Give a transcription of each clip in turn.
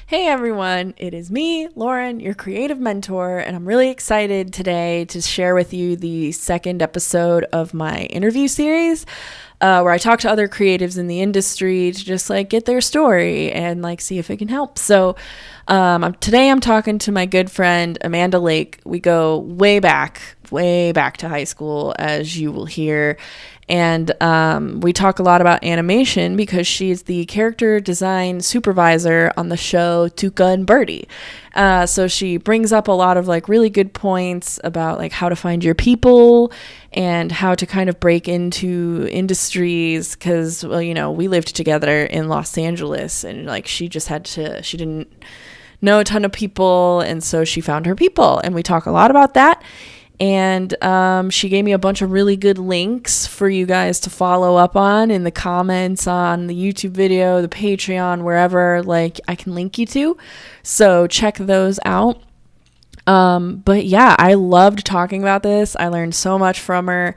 Hey everyone, it is me, Lauren, your creative mentor, and I'm really excited today to share with you the second episode of my interview series, where I talk to other creatives in the industry to just like get their story and like see if it can help. Today I'm talking to my good friend Amanda Lake. We go way back to high school, as you will hear. And we talk a lot about animation because she's the character design supervisor on the show Tuca and Bertie. So she brings up a lot of like really good points about like how to find your people and how to kind of break into industries because, well, you know, we lived together in Los Angeles and like she didn't know a ton of people. And so she found her people. And we talk a lot about that. And she gave me a bunch of really good links for you guys to follow up on in the comments on the YouTube video, the Patreon, wherever like I can link you to. So check those out. But yeah, I loved talking about this. I learned so much from her.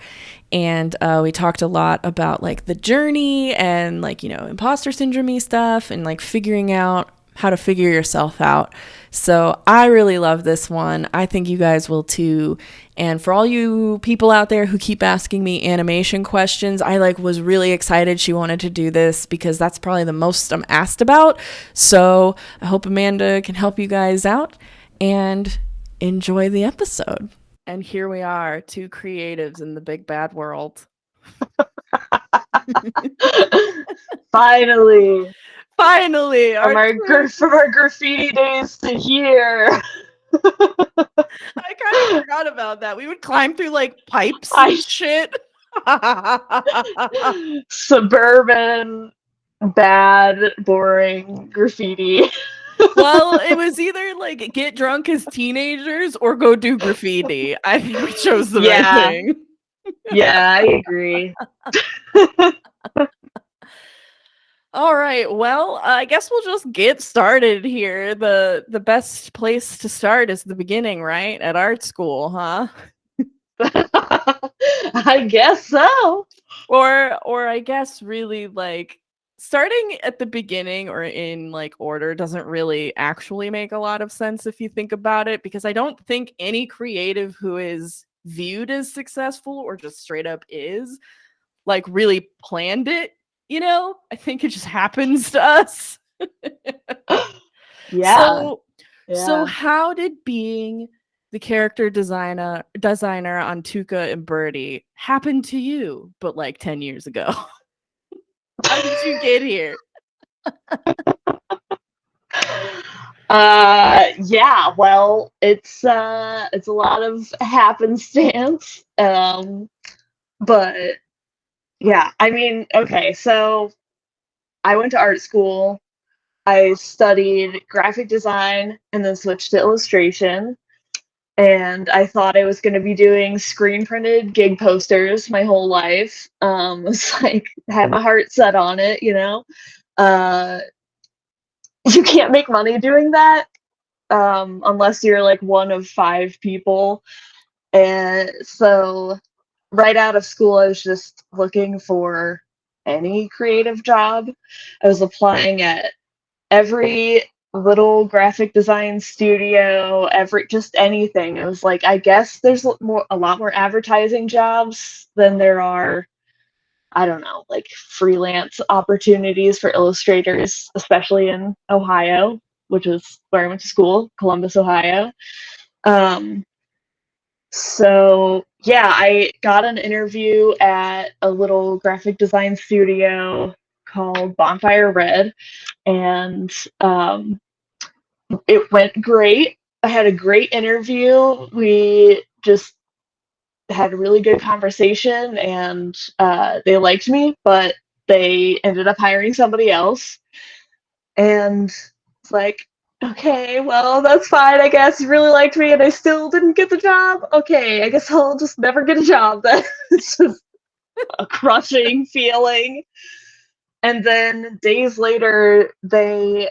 And we talked a lot about like the journey and like, you know, imposter syndrome stuff and like figuring out how to figure yourself out. So I really love this one. I think you guys will too. And for all you people out there who keep asking me animation questions, I like was really excited she wanted to do this because that's probably the most I'm asked about. So I hope Amanda can help you guys out and enjoy the episode. And here we are, two creatives in the big bad world. Finally, Finally, our truth. from our graffiti days to here. I kind of forgot about that. We would climb through like pipes I and shit. suburban, bad, boring graffiti. Well, it was either like get drunk as teenagers or go do graffiti. I think we chose the right Yeah, thing. yeah, I agree. All right. Well, I guess we'll just get started here. The best place to start is the beginning, right? At art school, huh? I guess so. Or I guess really like starting at the beginning or in like order doesn't really actually make a lot of sense if you think about it, because I don't think any creative who is viewed as successful or just straight up is like really planned it, you know? I think it just happens to us. Yeah, So so yeah. how did being the character designer on Tuca and Birdie happen to you, but like 10 years ago? How did you get here? Yeah, well, it's a lot of happenstance. But yeah, I mean, okay, so I went to art school. I studied graphic design and then switched to illustration. And I thought I was going to be doing screen printed gig posters my whole life. It's like had my heart set on it, you know. Uh, you can't make money doing that unless you're like one of five people. And so right out of school, I was just looking for any creative job. I was applying at every little graphic design studio, every just anything. It was like, I guess there's a lot more advertising jobs than there are, I don't know, like freelance opportunities for illustrators, especially in Ohio, which is where I went to school, Columbus, Ohio. Um, so yeah, I got an interview at a little graphic design studio called Bonfire Red, and it went great. I had a great interview. We just had a really good conversation, and they liked me, but they ended up hiring somebody else. And it's like, okay, well, that's fine, I guess. You really liked me, and I still didn't get the job. Okay, I guess I'll just never get a job then. It's just a crushing feeling. And then days later, they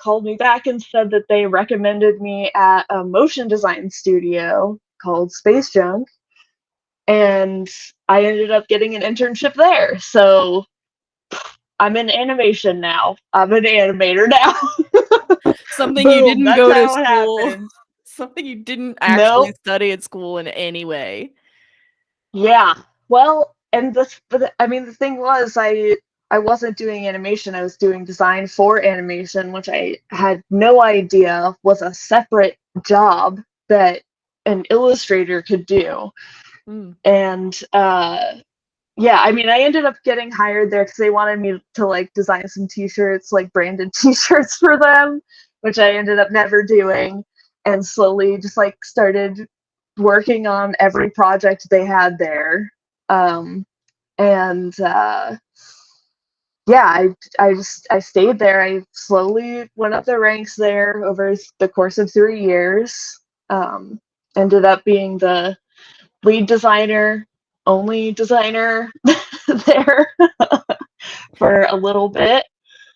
called me back and said that they recommended me at a motion design studio called Space Junk. And I ended up getting an internship there. So I'm in animation now. I'm an animator now. Something you Boom, didn't that's go to how it school. happened. Something you didn't actually Nope. study at school in any way. Yeah. Well, and I mean, the thing was, I wasn't doing animation. I was doing design for animation, which I had no idea was a separate job that an illustrator could do. Mm. And yeah, I mean, I ended up getting hired there because they wanted me to like design some T-shirts, like branded T-shirts for them, which I ended up never doing, and slowly just like started working on every project they had there. Um, and yeah, I stayed there. I slowly went up the ranks there over the course of 3 years. Um, Ended up being the lead designer, only designer there for a little bit.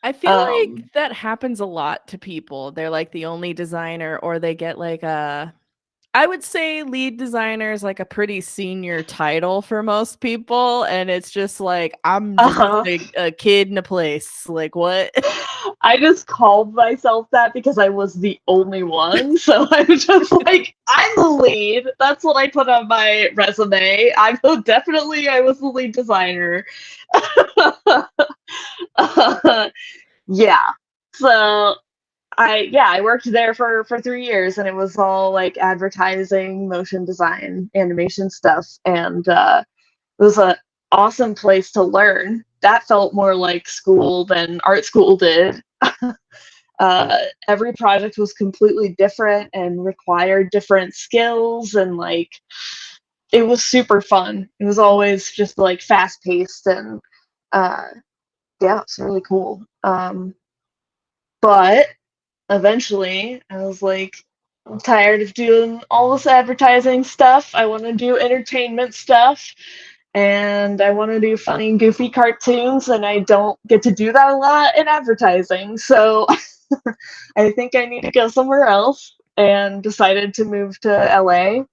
I feel like Um, that happens a lot to people. They're like the only designer, or they get like a, I would say lead designer is like a pretty senior title for most people. And it's just like, I'm just uh, a kid in a place. Like, what? I just called myself that because I was the only one. So I'm just like, I'm the lead. That's what I put on my resume. I was the lead designer. Yeah. So I worked there for 3 years, and it was all like advertising, motion design, animation stuff, and it was an awesome place to learn. That felt more like school than art school did. Every project was completely different and required different skills, and like it was super fun. It was always just like fast paced, and uh, yeah, it's really cool. But eventually, I was like, I'm tired of doing all this advertising stuff. I want to do entertainment stuff, and I want to do funny, goofy cartoons, and I don't get to do that a lot in advertising. So I think I need to go somewhere else, and decided to move to LA.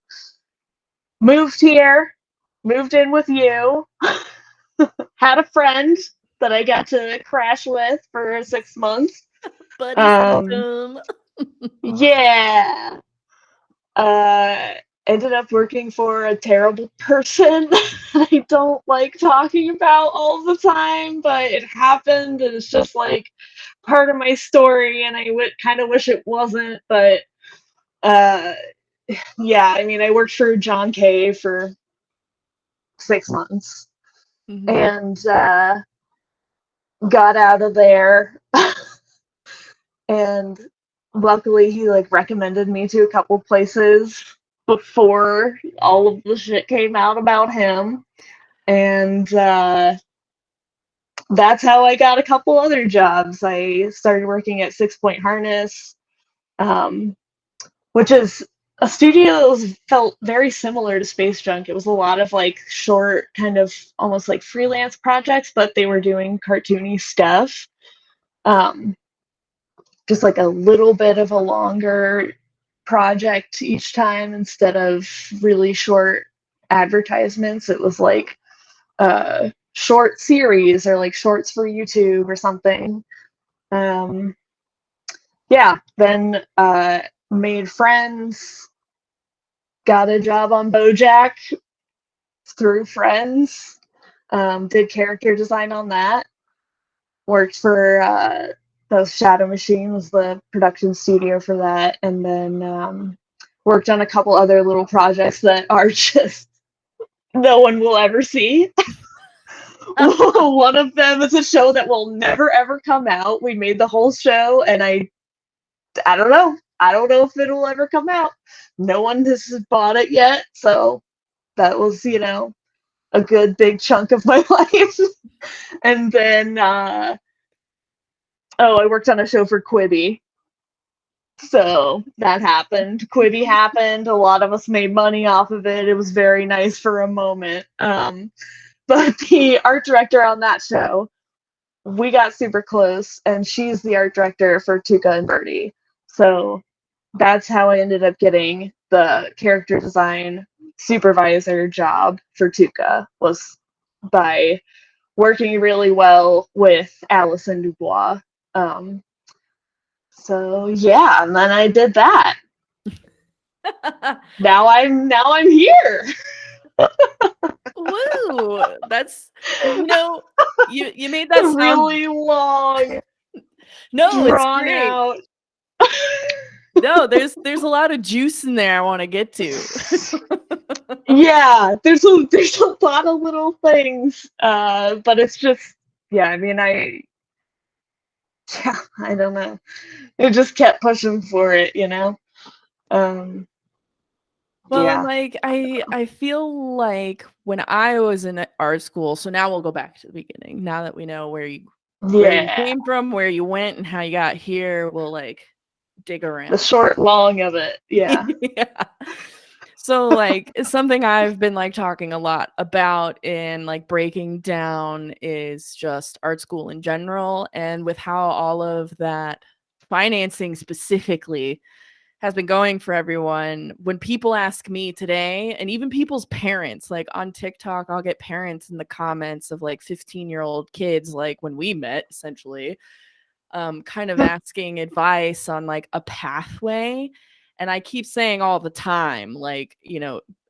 Moved here, moved in with you, had a friend that I got to crash with for 6 months. Buddy Um, system. yeah. Uh, Ended up working for a terrible person I don't like talking about all the time, but it happened, and it's just like part of my story, and kind of wish it wasn't, but uh, yeah, I mean, I worked for John Kay for 6 months, Mhm. and got out of there, and luckily he like recommended me to a couple places before all of the shit came out about him, and that's how I got a couple other jobs. I started working at 6 Point Harness, um, which is a studio that felt very similar to Space Junk. It was a lot of like short, kind of almost like freelance projects, but they were doing cartoony stuff. Um, just like a little bit of a longer project each time instead of really short advertisements. It was like a short series or like shorts for YouTube or something. Um, yeah, then made friends, got a job on BoJack through friends, did character design on that, worked for the Shadow Machine was the production studio for that, and then worked on a couple other little projects that are just no one will ever see. One of them is a show that will never ever come out. We made the whole show, and I don't know. I don't know if it'll ever come out. No one has bought it yet, so that was, a good big chunk of my life. And then I worked on a show for Quibi. So that happened. Quibi happened. A lot of us made money off of it. It was very nice for a moment. But the art director on that show, we got super close, and she's the art director for Tuca and Bertie. So that's how I ended up getting the character design supervisor job for Tooka, was by working really well with Allison Dubois. Um, So yeah, and then I did that. Now I'm here. Woo! That's, you made A that sound. really long, No, it's drawn great. out. No, there's a lot of juice in there I want to get to. Yeah, there's a lot of little things, but it's just yeah. I mean, yeah, I don't know. It just kept pushing for it, you know. Um, Well, and yeah, like I feel like when I was in art school, so now we'll go back to the beginning. Now that we know where you yeah. came from, where you went, and how you got here, we'll like dig The around. short, long of it. Yeah. Yeah. So like something I've been like talking a lot about in like breaking down is just art school in general, and with how all of that financing specifically has been going for everyone. When people ask me today, and even people's parents, like on TikTok, I'll get parents in the comments of like 15-year-old kids, like when we met, essentially, kind of asking advice on like a pathway. And I keep saying all the time, like,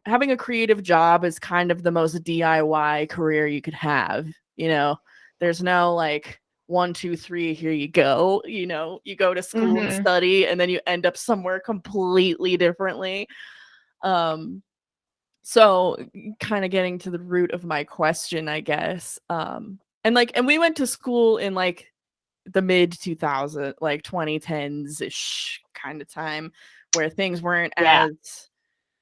having a creative job is kind of the most DIY career you could have. There's no like, 1, 2, 3, here you go. You go to school and Hmm. study, and then you end up somewhere completely differently. So kind of getting to the root of my question, I guess. And we went to school in like the mid 2000s, like 2010s ish kind of time, where things weren't Yeah. as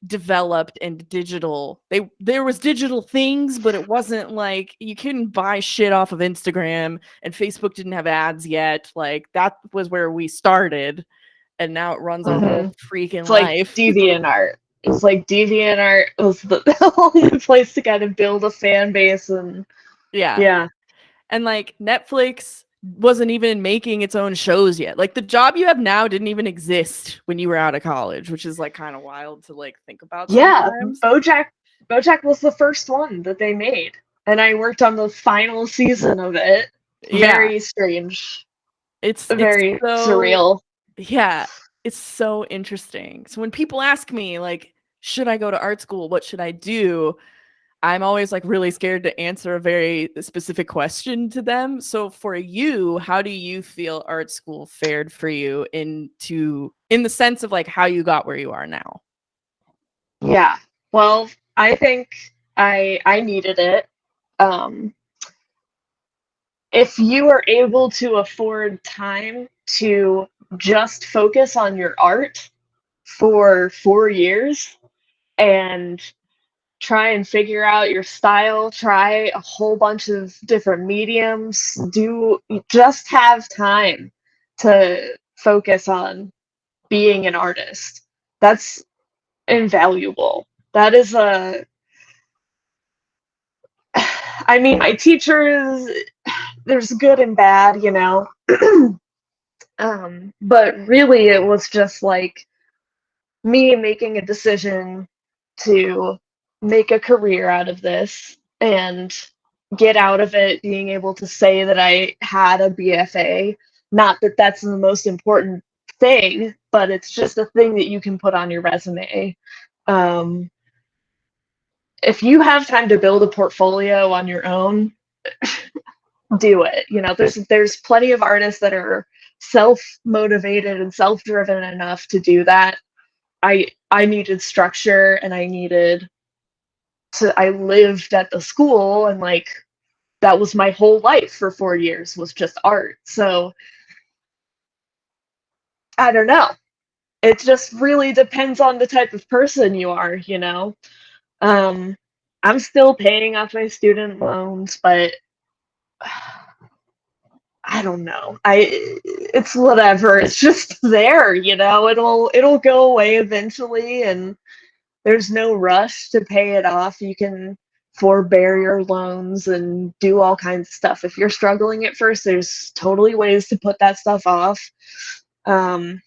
developed and digital. There was digital things, but it wasn't like you couldn't buy shit off of Instagram, and Facebook didn't have ads yet. Like that was where we started, and now it runs our whole Hmm. freaking It's like life. DeviantArt. It's like DeviantArt was the only place to kind of build a fan base, and Yeah. yeah. And like Netflix wasn't even making its own shows yet. Like the job you have now didn't even exist when you were out of college, which is like kind of wild to like think about Yeah, sometimes. BoJack was the first one that they made, and I worked on the final season of it. Yeah. Very strange, It's very so surreal. yeah, it's so interesting. So when people ask me like, should I go to art school? What should I do? I'm always like really scared to answer a very specific question to them. So for you, how do you feel art school fared for you in the sense of like how you got where you are now? Yeah. Well, I think I needed it. Um, if you are able to afford time to just focus on your art for 4 years and try and figure out your style, try a whole bunch of different mediums, just have time to focus on being an artist. That's invaluable. That is a I mean, my teachers, there's good and bad, you know. But really, it was just like me making a decision to make a career out of this and get out of it being able to say that I had a BFA. Not that that's the most important thing, but it's just a thing that you can put on your resume. Um, if you have time to build a portfolio on your own, do it. You know, there's plenty of artists that are self-motivated and self-driven enough to do that. I needed structure, and I lived at the school, and like that was my whole life for 4 years was just art. So I don't know. It just really depends on the type of person you are, you know. Um, I'm still paying off my student loans, but I don't know. It's whatever. It's just there, you know. It'll go away eventually, and there's no rush to pay it off. You can forbear your loans and do all kinds of stuff. If you're struggling at first, there's totally ways to put that stuff off. Um,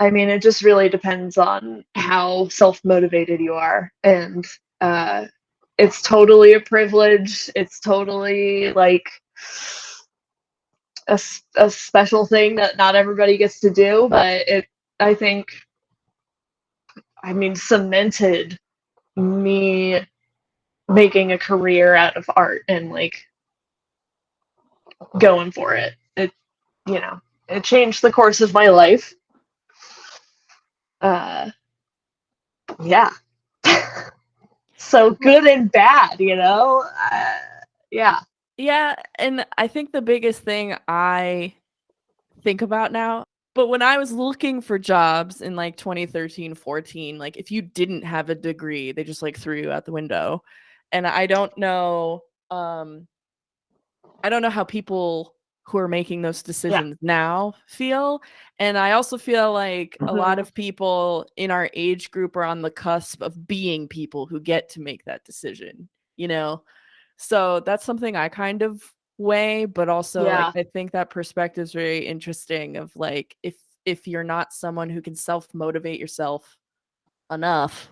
I mean, it just really depends on how self-motivated you are, and uh, it's totally a privilege. It's totally like a special thing that not everybody gets to do, but I think, I mean, cemented me making a career out of art and like going for it. You know, it changed the course of my life. Uh, yeah. So good and bad, you know? Yeah. Yeah, and I think the biggest thing I think about now, but when I was looking for jobs in like 2013, 14, like if you didn't have a degree, they just like threw you out the window. And I don't know how people who are making those Yeah. decisions now feel. And I also feel like a lot Mm-hmm. of people in our age group are on the cusp of being people who get to make that decision, you know? So that's something I kind of weigh, but also like Yeah. I think that perspective is very interesting of like if you're not someone who can self-motivate yourself enough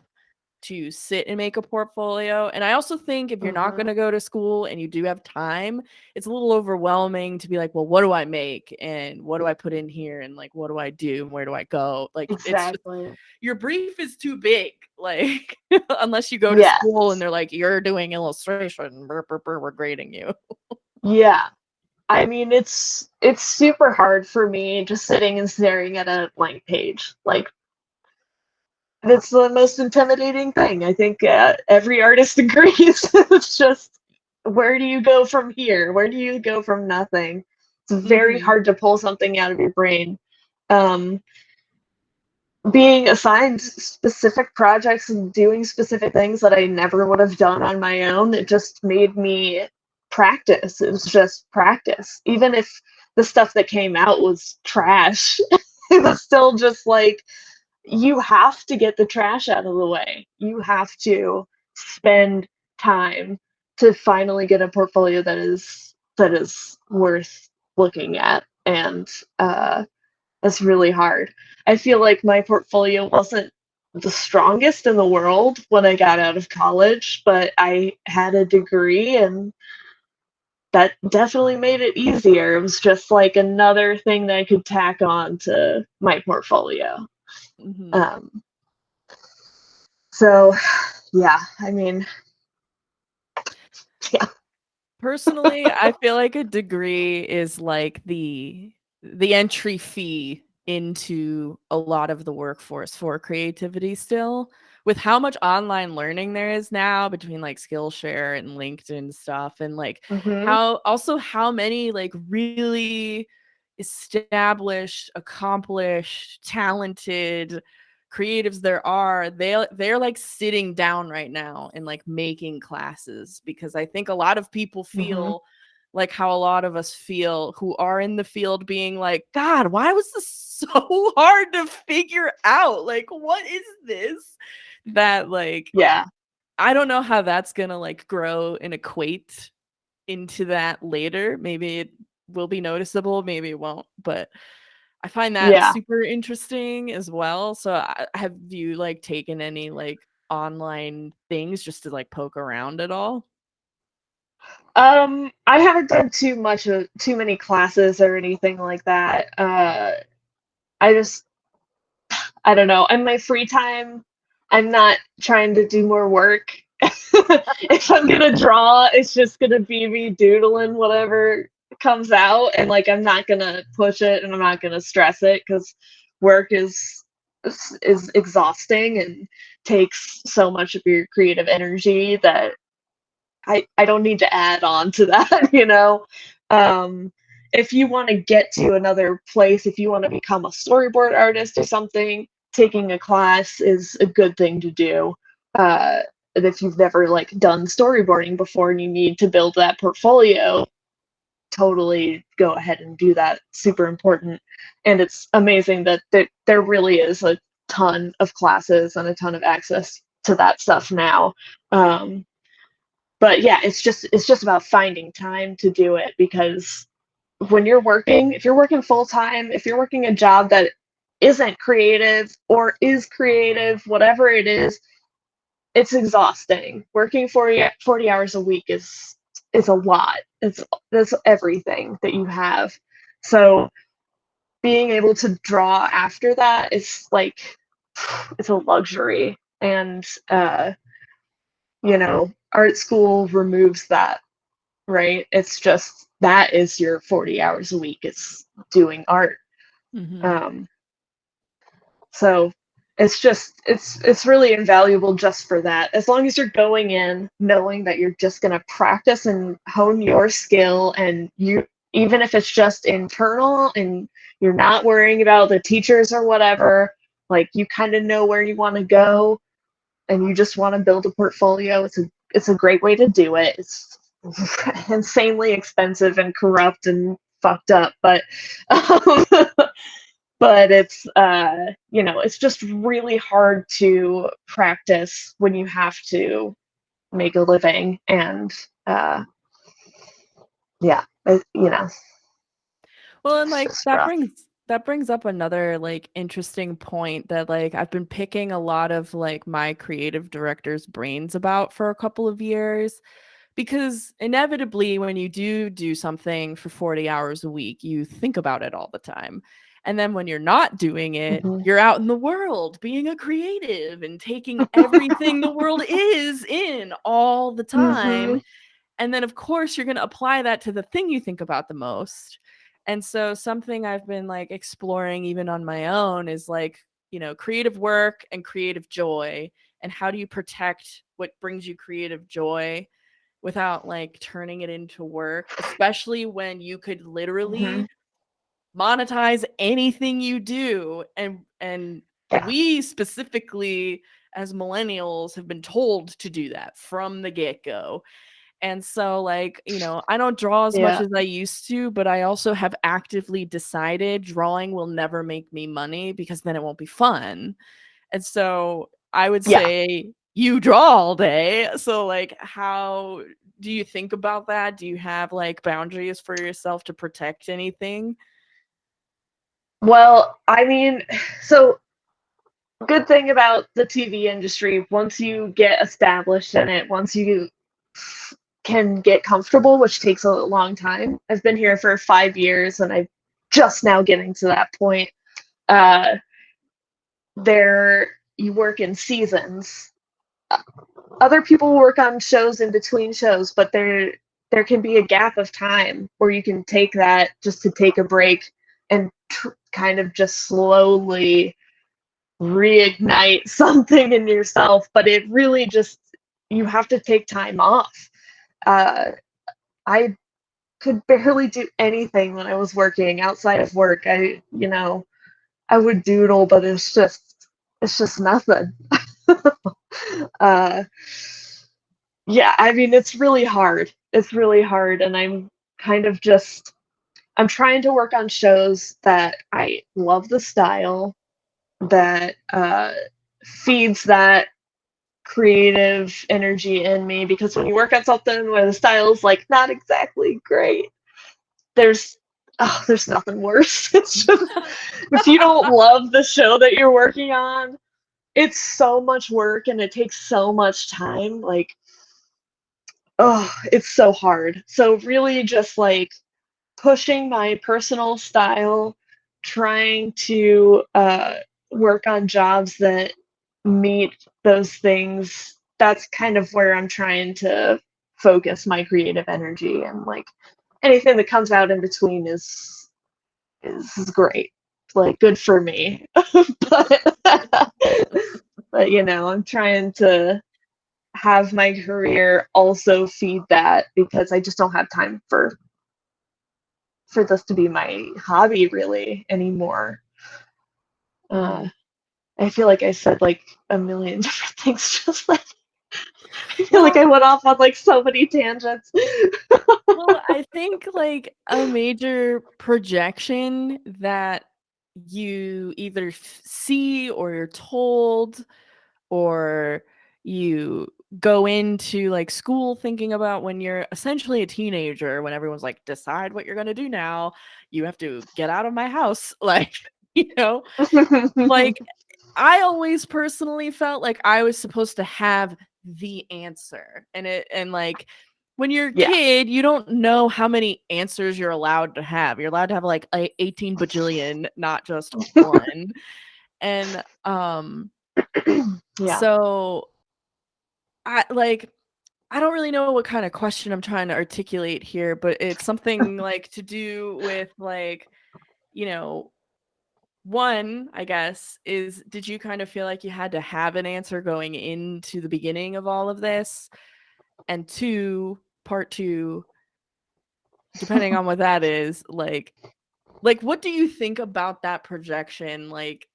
to sit and make a portfolio. And I also think if you're not going Mm-hmm. to go to school and you do have time, it's a little overwhelming to be like, well, what do I make? And what do I put in here? And like, what do I do? And where do I go? Like, it's just, Exactly. your brief is too big. Like, unless you go to Yes. school and they're like, you're doing illustration, we're grading you. Yeah. I mean, it's super hard for me just sitting and staring at a blank page. Like, that's the most intimidating thing. I think every artist agrees. It's just, where do you go from here? Where do you go from nothing? It's very Mm-hmm. hard to pull something out of your brain. Um, Being assigned specific projects and doing specific things that I never would have done on my own, it just made me practice. It was just practice. Even if the stuff that came out was trash, it was still just like, you have to get the trash out of the way. You have to spend time to finally get a portfolio that is worth looking at, and that's really hard. I feel like my portfolio wasn't the strongest in the world when I got out of college, but I had a degree, and that definitely made it easier. It was just like another thing that I could tack on to my portfolio. Mm-hmm. Um, so, yeah, I mean, yeah. Personally, I feel like a degree is like the entry fee into a lot of the workforce for creativity still. With how much online learning there is now between like Skillshare and LinkedIn stuff, and like Hmm. how many like really established, accomplished, talented creatives there are, they're like sitting down right now and like making classes, because I think a lot of people Hmm. feel like how a lot of us feel who are in the field, being like, God, why was this so hard to figure out? Like, what is this? That like, Yeah. I don't know how that's gonna like grow and equate into that later. Maybe it will be noticeable, maybe it won't, but I find that Yeah. super interesting as well. So, have you like taken any like online things just to like poke around at all? I haven't done too many classes or anything like that. I just, I don't know. In my free time, I'm not trying to do more work. If I'm gonna draw, it's just gonna be me doodling whatever comes out, and like, I'm not gonna push it, and I'm not gonna stress it, because work is exhausting and takes so much of your creative energy that I don't need to add on to that, you know? Um, if you want to get to another place, if you want to become a storyboard artist or something, taking a class is a good thing to do. And if you've never like done storyboarding before and you need to build that portfolio, totally go ahead and do that. Super important. And it's amazing that there really is a ton of classes and a ton of access to that stuff now. Um, but yeah, it's just about finding time to do it, because when you're working, if you're working full time, if you're working a job that isn't creative or is creative, whatever it is, it's exhausting. Working 40 hours a week is a lot. That's everything that you have. So being able to draw after that is like, it's a luxury. And, art school removes that, right? It's just, that is your 40 hours a week. It's doing art. Mm-hmm. So it's really invaluable just for that. As long as you're going in knowing that you're just going to practice and hone your skill, and you, even if it's just internal and you're not worrying about the teachers or whatever, like you kind of know where you want to go and you just want to build a portfolio, it's a great way to do it. It's insanely expensive and corrupt and fucked up, but but it's just really hard to practice when you have to make a living. And yeah, Well, and it's like just rough. that brings up another like interesting point that like I've been picking a lot of like my creative director's brains about for a couple of years, because inevitably when you do something for 40 hours a week, you think about it all the time. And then when you're not doing it, Mm-hmm. you're out in the world being a creative and taking everything the world is in all the time. Mm-hmm. And then, of course, you're going to apply that to the thing you think about the most. And so, something I've been like exploring even on my own is like, creative work and creative joy. And how do you protect what brings you creative joy without like turning it into work, especially when you could Mm-hmm. literally monetize anything you do. And Yeah. we specifically as millennials have been told to do that from the get-go. And so, like, I don't draw as much Yeah. as I used to, but I also have actively decided drawing will never make me money because then it won't be fun. And so I would Yeah. say you draw all day. So, like, how do you think about that? Do you have like boundaries for yourself to protect anything? Well, I mean, so good thing about the TV industry, once you get established in it, once you can get comfortable, which takes a long time. I've been here for 5 years and I'm just now getting to that point. Uh, there, you work in seasons. Other people work on shows in between shows, but there can be a gap of time where you can take that just to take a break and kind of just slowly reignite something in yourself. But it really just, you have to take time off. uh, I could barely do anything when I was working outside of work. I would doodle, but it's just nothing. uh, yeah, I mean, it's really hard. It's really hard, and kind of just I'm trying to work on shows that I love the style, that feeds that creative energy in me, because when you work on something where the style's like not exactly great, there's there's nothing worse. It's just, if you don't love the show that you're working on, it's so much work and it takes so much time. Like, oh, it's so hard. So really just like pushing my personal style, trying to work on jobs that meet those things. That's kind of where I'm trying to focus my creative energy, and like anything that comes out in between is great. Like, good for me. but but I'm trying to have my career also feed that, because I just don't have time for this to be my hobby really anymore. Mm. I feel like I said like a million different things just like, I feel like Well, I went off on like so many tangents. well, I think like a major projection that you either see or you're told, or you go into like school thinking about when you're essentially a teenager, when everyone's like, decide what you're going to do now, you have to get out of my house. Like, you know, like I always personally felt like I was supposed to have the answer, and like when you're a Yeah. kid, you don't know how many answers you're allowed to have. You're allowed to have like 18 bajillion, not just one. And Yeah. so I don't really know what kind of question I'm trying to articulate here, but it's something like to do with like, you know, one, I guess, is did you kind of feel like you had to have an answer going into the beginning of all of this? And two, part two, depending on what that is, like what do you think about that projection like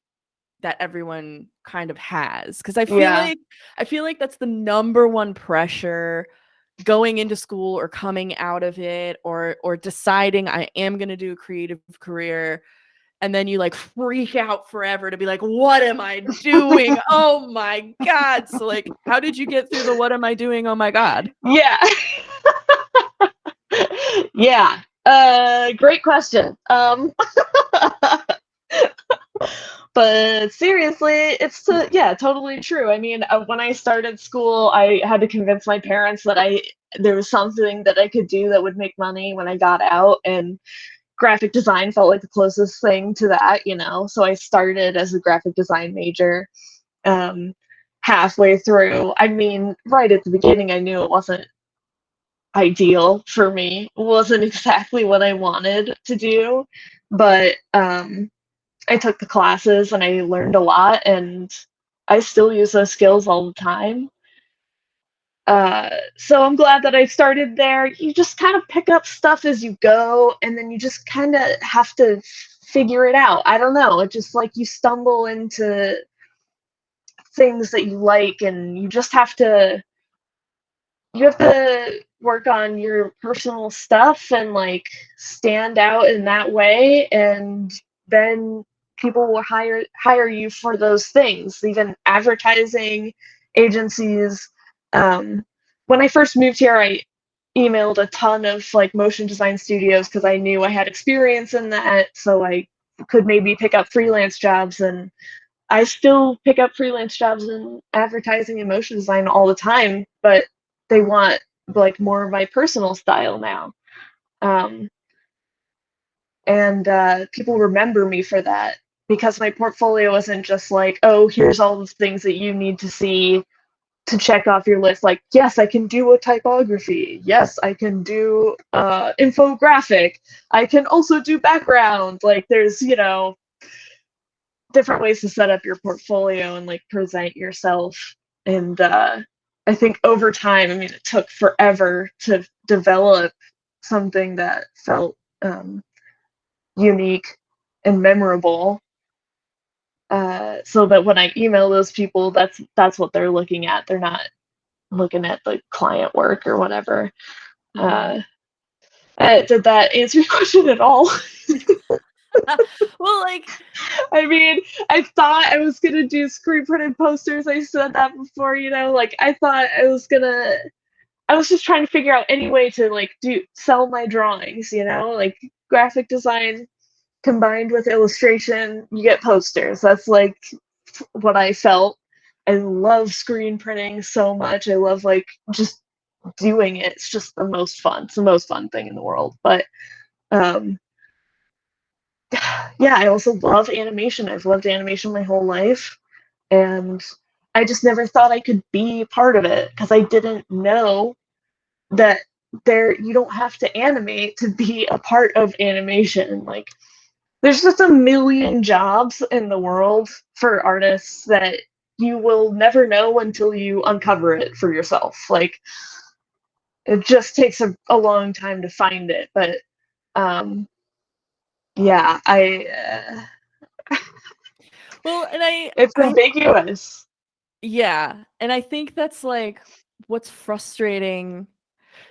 that everyone kind of has? Because Yeah. I feel like that's the number one pressure going into school or coming out of it or deciding I am going to do a creative career, and then you like freak out forever to be like, what am I doing? Oh my god. So like, how did you get through the what am I doing? Oh my god. Yeah. Yeah. Great question. But seriously, yeah, totally true. I mean, when I started school, I had to convince my parents that there was something that I could do that would make money when I got out, and graphic design felt like the closest thing to that, you know. So I started as a graphic design major. Um, Halfway through, I mean, right at the beginning, I knew it wasn't ideal for me. It wasn't exactly what I wanted to do, but I took the classes and I learned a lot, and I still use those skills all the time. So I'm glad that I started there. You just kind of pick up stuff as you go, and then you just kind of have to figure it out. I don't know. It's just like you stumble into things that you like, and you have to work on your personal stuff and like stand out in that way, and then people will hire you for those things. Even advertising agencies. um, when I first moved here, I emailed a ton of like motion design studios because I knew I had experience in that, so I could maybe pick up freelance jobs. And I still pick up freelance jobs in advertising and motion design all the time, but they want like more of my personal style now. Um, and People remember me for that because my portfolio isn't just like, oh, here's all the things that you need to see to check off your list. Like, yes, I can do a typography. Yes, I can do infographic. I can also do background. Like, there's, different ways to set up your portfolio and like present yourself. And I think over time, I mean, it took forever to develop something that felt unique and memorable. So that when I email those people, that's what they're looking at. They're not looking at the client work or whatever. Mm-hmm. Did that answer your question at all? Well, like, I mean, I thought I was gonna do screen printed posters. I said that before, like I thought I was just trying to figure out any way to like sell my drawings, like graphic design combined with illustration, you get posters. That's like what I felt. I love screen printing so much. I love like just doing it. It's just the most fun. It's the most fun thing in the world. But um yeah, I also love animation. I've loved animation my whole life, and I just never thought I could be part of it because I didn't know that you don't have to animate to be a part of animation. Like, there's just a million jobs in the world for artists that you will never know until you uncover it for yourself. Like, it just takes a long time to find it. But yeah, well, and it's I ambiguous. yeah, and I think that's like what's frustrating,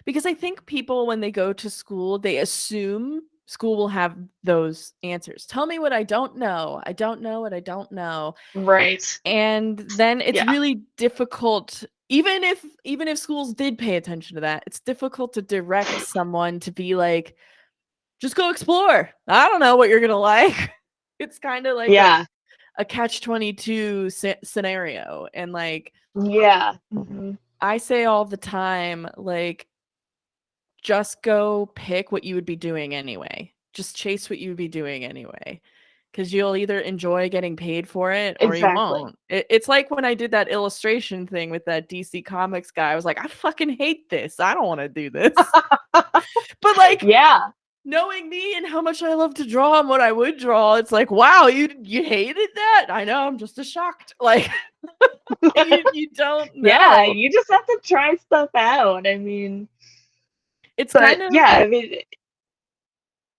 because I think people when they go to school, they assume school will have those answers. Tell me what I don't know. I don't know what I don't know. Right. And then it's Yeah. really difficult, even if schools did pay attention to that, it's difficult to direct someone to be like, just go explore. I don't know what you're going to like. It's kind of like Yeah. a catch-22 scenario. And like Yeah. Mm-hmm. I say all the time, like just go pick what you would be doing anyway. Just chase what you would be doing anyway. Because you'll either enjoy getting paid for it or you Exactly. won't. It's like when I did that illustration thing with that DC Comics guy. I was like, I fucking hate this. I don't want to do this. But like, Yeah. knowing me and how much I love to draw and what I would draw, it's like, wow, you hated that? I know, I'm just as shocked. Like, you don't Yeah, know. you just have to try stuff out. I mean, It's but kind of. yeah, I mean,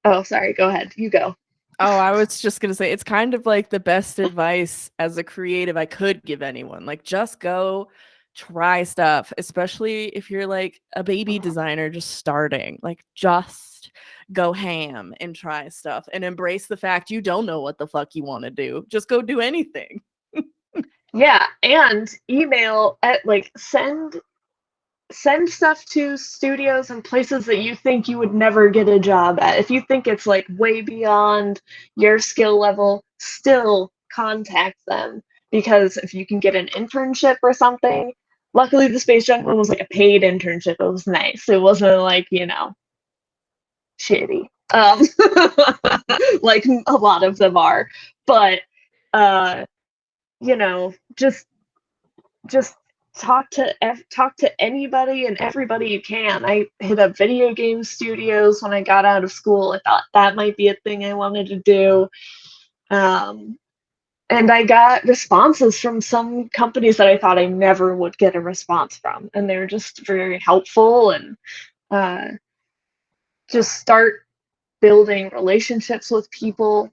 oh, sorry, go ahead. You go. Oh, I was just gonna say it's kind of like the best advice as a creative I could give anyone. Like, just go try stuff, especially if you're like a baby designer just starting. Like, just go ham and try stuff and embrace the fact you don't know what the fuck you want to do. Just go do anything. Yeah, and email at like send stuff to studios and places that you think you would never get a job at. If you think it's like way beyond your skill level, still contact them, because if you can get an internship or something, luckily the Space Junk one was like a paid internship. It was nice. It wasn't like, shitty. Like a lot of them are. But just talk to anybody and everybody you can. I hit up video game studios when I got out of school. I thought that might be a thing I wanted to do. And I got responses from some companies that I thought I never would get a response from, and they were just very helpful. And uh, just start building relationships with people.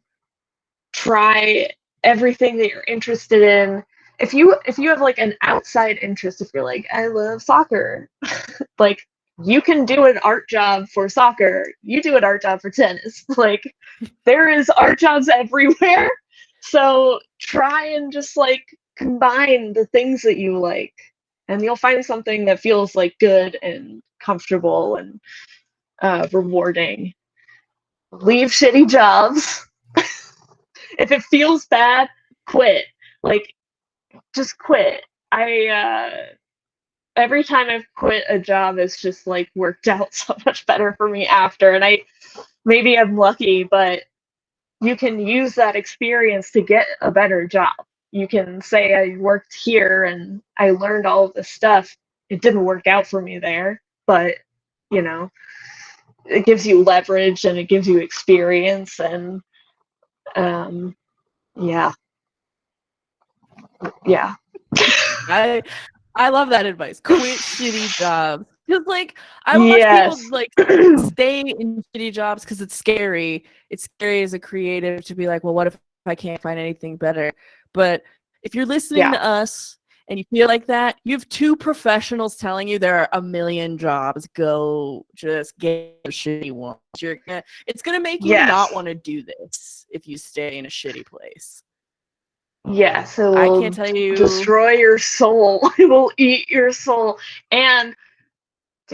Try everything that you're interested in. If you have like an outside interest, if you're like, I love soccer, like, you can do an art job for soccer, you do an art job for tennis. Like, there is art jobs everywhere. So try and just like combine the things that you like, and you'll find something that feels like good and comfortable and rewarding. Leave shitty jobs. If it feels bad, quit. Like, just quit. I every time I've quit a job, it's just like worked out so much better for me after. And maybe I'm lucky, but you can use that experience to get a better job. You can say, I worked here and I learned all of this stuff. It didn't work out for me there, but you know, it gives you leverage and it gives you experience. And um, yeah, yeah. I I love that advice. Quit shitty jobs. Because like I watch people Yes. like stay in shitty jobs because it's scary. It's scary as a creative to be like, well, what if I can't find anything better? But if you're listening Yeah. to us and you feel like that, you have two professionals telling you there are a million jobs. Go just get a shitty one. It's gonna make you not Yes. want to do this if you stay in a shitty place. Yes, it I can't will tell you. destroy your soul. It will eat your soul. And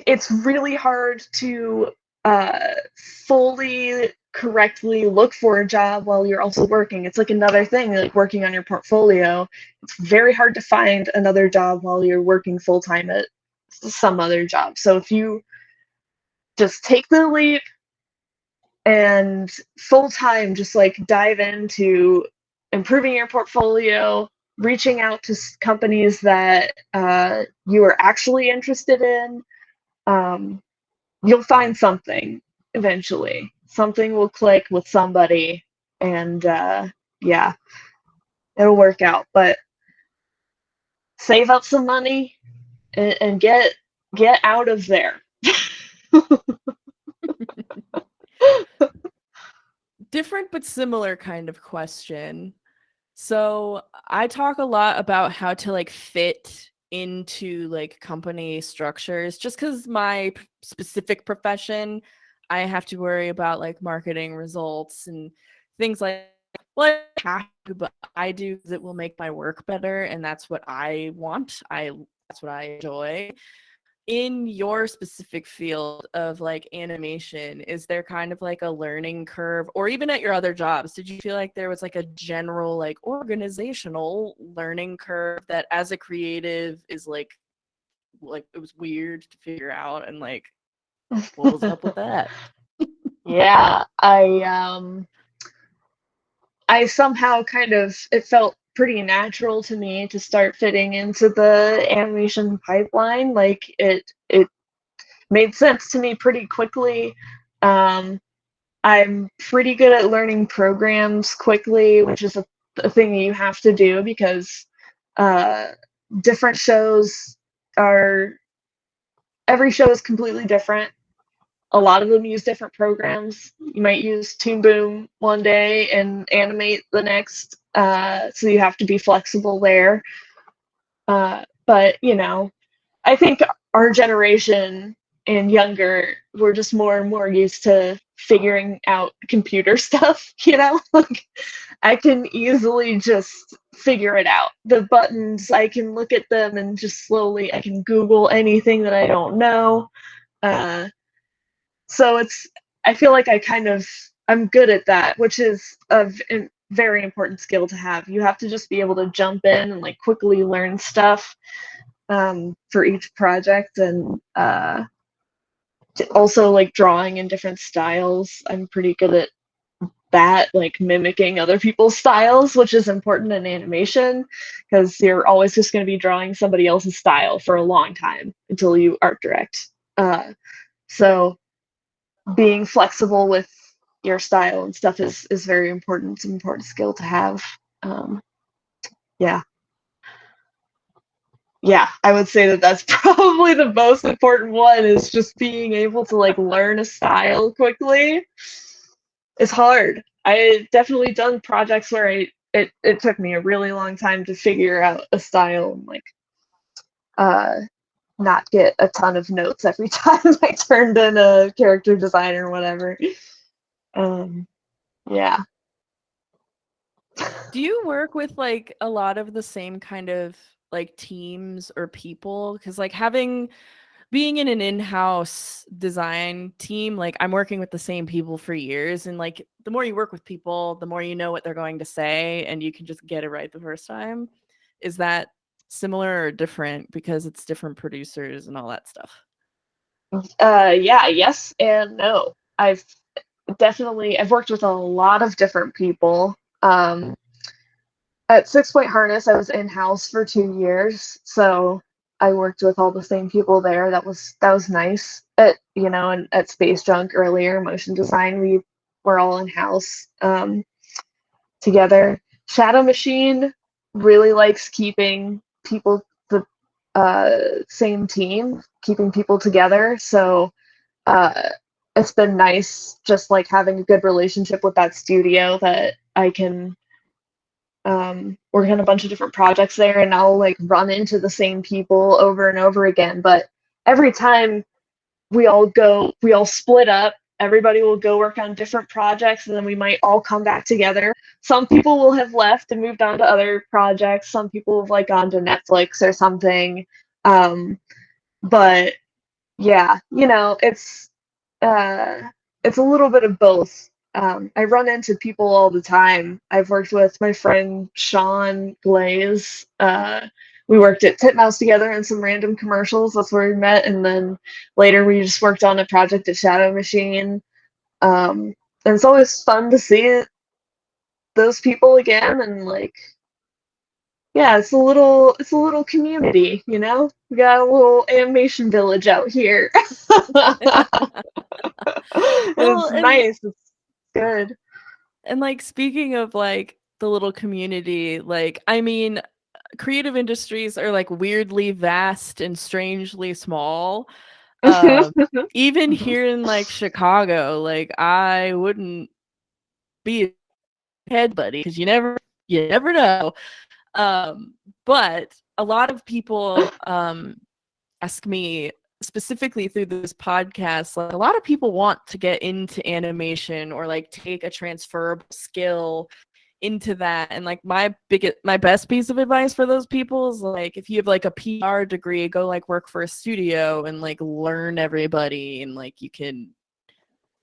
it's really hard to uh, fully correctly look for a job while you're also working. It's like another thing, like working on your portfolio. It's very hard to find another job while you're working full time at some other job. So if you just take the leap and full time, just like dive into improving your portfolio, reaching out to companies that you are actually interested in, um, you'll find something eventually. Something will click with somebody, and yeah, it'll work out. But save up some money and get out of there. Different but similar kind of question. So I talk a lot about how to like fit into like company structures just because my specific profession, I have to worry about like marketing results and things like, well, I have to, but I do because it will make my work better and that's what I want. That's what I enjoy. In your specific field of like animation, is there kind of like a learning curve, or even at your other jobs, did you feel like there was like a general like organizational learning curve that as a creative is like it was weird to figure out and like What was up with that? Yeah, I somehow kind of, it felt pretty natural to me to start fitting into the animation pipeline. Like it made sense to me pretty quickly. Um, I'm pretty good at learning programs quickly, which is a thing you have to do because uh, different shows are, every show is completely different. A lot of them use different programs. You might use Toon Boom one day and animate the next, so you have to be flexible there. But you know, I think our generation and younger, we're just more and more used to figuring out computer stuff, you know? Like I can easily just figure it out. The buttons, I can look at them and just slowly I can Google anything that I don't know. Uh, so it's, I feel like I'm good at that, which is a very important skill to have. You have to just be able to jump in and like quickly learn stuff for each project, and also like drawing in different styles. I'm pretty good at that, like mimicking other people's styles, which is important in animation because you're always just going to be drawing somebody else's style for a long time until you art direct. So being flexible with your style and stuff is very important. It's an important skill to have. Um, yeah. Yeah, I would say that that's probably the most important one, is just being able to like learn a style quickly. It's hard. I definitely done projects where it took me a really long time to figure out a style and like uh not get a ton of notes every time I turned in a character design or whatever. Um yeah. Do you work with like a lot of the same kind of like teams or people? Because like having being in an in-house design team, like I'm working with the same people for years, and like the more you work with people, the more you know what they're going to say, and you can just get it right the first time. Is that similar or different because it's different producers and all that stuff? Yeah, yes and no. I've worked with a lot of different people. At 6 Point Harness, I was in house for 2 years, so I worked with all the same people there. That was nice. At and at Space Junk earlier, motion design, we were all in house together. Shadow Machine really likes keeping people the same team, keeping people together. So uh, it's been nice just like having a good relationship with that studio that I can work on a bunch of different projects there, and I'll like run into the same people over and over again. But every time we all split up. Everybody will go work on different projects, and then we might all come back together. Some people will have left and moved on to other projects. Some people have like gone to Netflix or something. But yeah, uh, it's a little bit of both. I run into people all the time. I've worked with my friend Sean Glaze. We worked at Titmouse together in some random commercials. That's where we met, and then later we just worked on a project at Shadow Machine. And it's always fun to see those people again, and like, yeah, it's a little community. We got a little animation village out here. And Well, it's nice. It's good. and like speaking of like the little community, like I mean, creative industries are like weirdly vast and strangely small. Um, Even here in like Chicago, like I wouldn't be a head buddy because you never know. But a lot of people ask me specifically through this podcast, like a lot of people want to get into animation or like take a transferable skill into that. And like my best piece of advice for those people is like if you have like a PR degree, go like work for a studio and like learn everybody, and like you can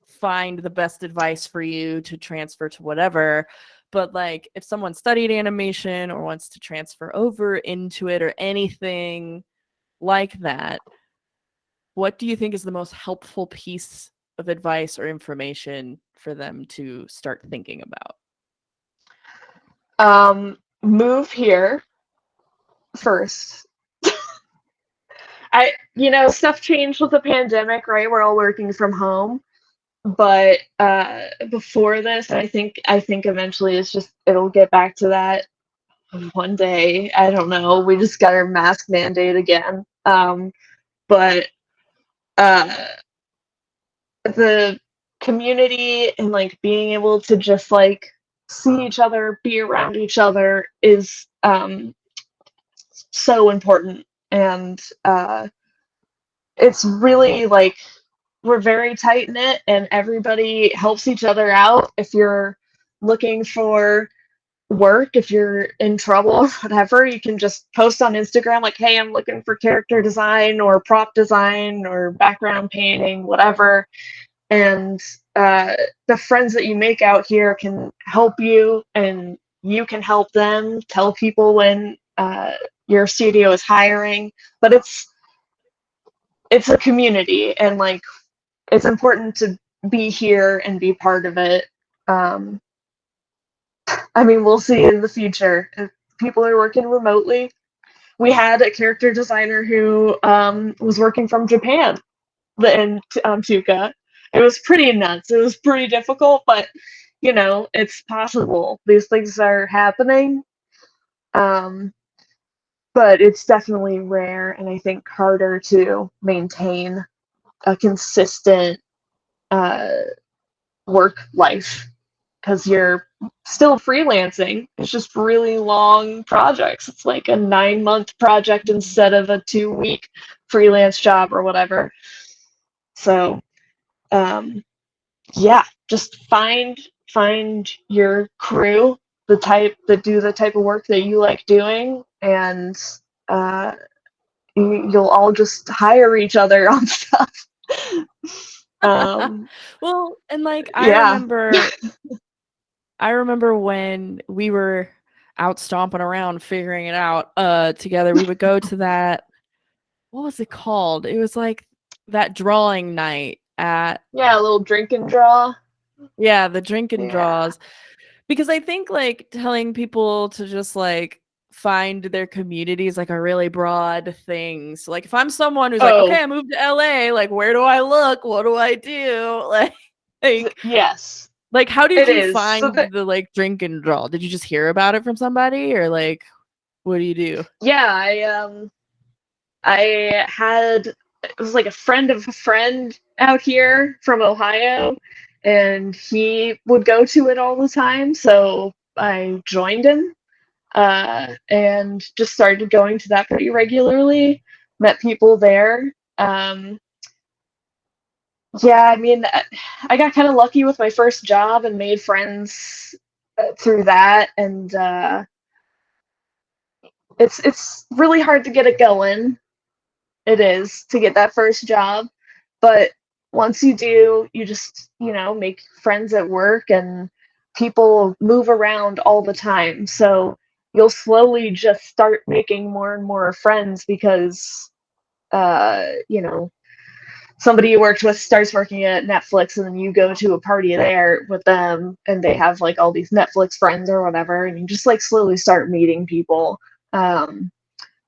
find the best advice for you to transfer to whatever. But like if someone studied animation or wants to transfer over into it or anything like that, what do you think is the most helpful piece of advice or information for them to start thinking about? Move here first. Stuff changed with the pandemic, right? We're all working from home. But before this, I think eventually it'll get back to that one day. I don't know. We just got our mask mandate again. But uh, the community and like being able to just like see each other, be around each other is so important. And it's really like we're very tight knit and everybody helps each other out. If you're looking for work, if you're in trouble or whatever, you can just post on Instagram like, hey, I'm looking for character design or prop design or background painting, whatever. And the friends that you make out here can help you and you can help them. Tell people when your studio is hiring. But it's a community, and like it's important to be here and be part of it. I mean, we'll see in the future if people are working remotely. We had a character designer who was working from Japan in Tooka. It was pretty nuts. It was pretty difficult, but it's possible. These things are happening. But it's definitely rare, and I think harder to maintain a consistent work life because you're still freelancing. It's just really long projects. It's like a 9-month project instead of a 2-week freelance job or whatever. So, yeah, just find your crew, the type that do the type of work that you like doing, and you'll all just hire each other on stuff. Well, and like Yeah. I remember when we were out stomping around figuring it out together, we would go to that, what was it called? It was like that drawing night at Yeah, a little drink and draw. yeah, the drink and Yeah. draws. Because I think like telling people to just like find their community is like a really broad thing. So like if I'm someone who's like, Oh, okay, I moved to LA, like where do I look? What do I do? yes, like how did it you is. So find the like drink and draw? Did you just hear about it from somebody or like what do you do? yeah, I had it was like a friend of a friend out here from Ohio, and he would go to it all the time. So I joined him and just started going to that pretty regularly. Met people there. Yeah, I mean, I got kind of lucky with my first job and made friends through that, and it's really hard to get it going. It is to get that first job, but once you do, you just make friends at work, and people move around all the time. So you'll slowly just start making more and more friends because you know somebody you worked with starts working at Netflix, and then you go to a party there with them and they have like all these Netflix friends or whatever, and you just like slowly start meeting people. Um,